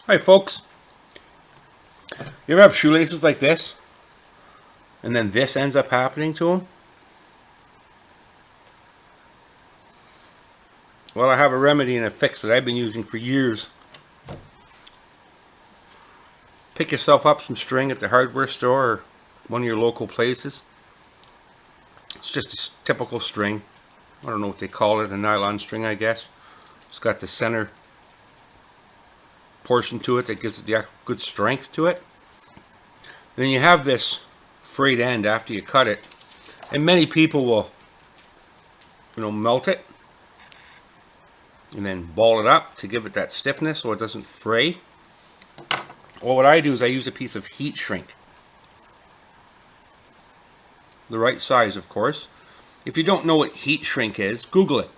Hi folks, you ever have shoelaces like this and then this ends up happening to them? Well, I have a remedy and a fix that I've been using for years. Pick yourself up some string at the hardware store or one of your local places. It's just a typical string. I don't know what they call it, a nylon string I guess. It's got the center portion to it that gives it the good strength to it. Then you have this frayed end after you cut it, and many people will melt it and then ball it up to give it that stiffness so it doesn't fray. Well, what I do is I use a piece of heat shrink, the right size of course. If you don't know what heat shrink is, Google it.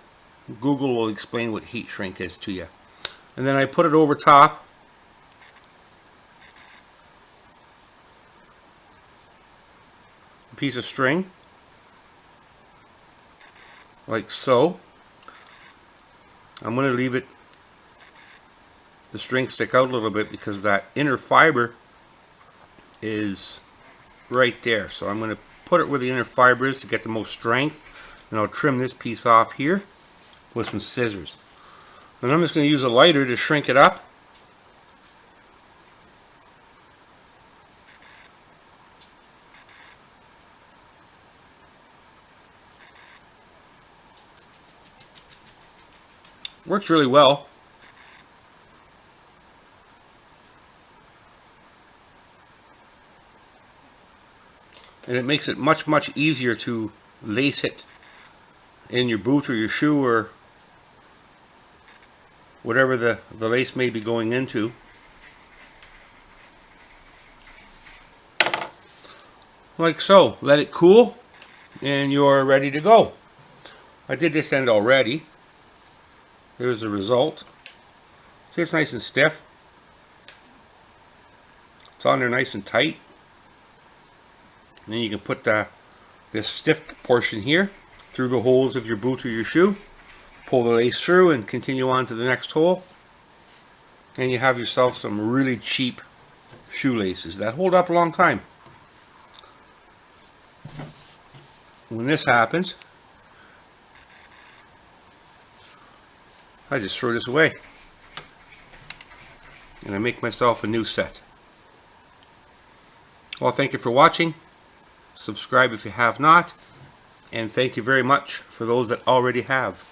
Google will explain what heat shrink is to you. And then I put it over top a piece of string like so. I'm going to leave the string stick out a little bit because that inner fiber is right there. So I'm going to put it where the inner fiber is to get the most strength, and I'll trim this piece off here with some scissors. And I'm just going to use a lighter to shrink it up. Works really well. And it makes it much easier to lace it in your boot or your shoe or whatever the lace may be going into. Like so. Let it cool and you're ready to go. I did this end already. There's the result. See, it's nice and stiff. It's on there nice and tight. And then you can put this stiff portion here through the holes of your boot or your shoe. Pull the lace through and continue on to the next hole. And you have yourself some really cheap shoelaces that hold up a long time. When this happens, I just throw this away and I make myself a new set. Well, thank you for watching. Subscribe if you have not, and thank you very much for those that already have.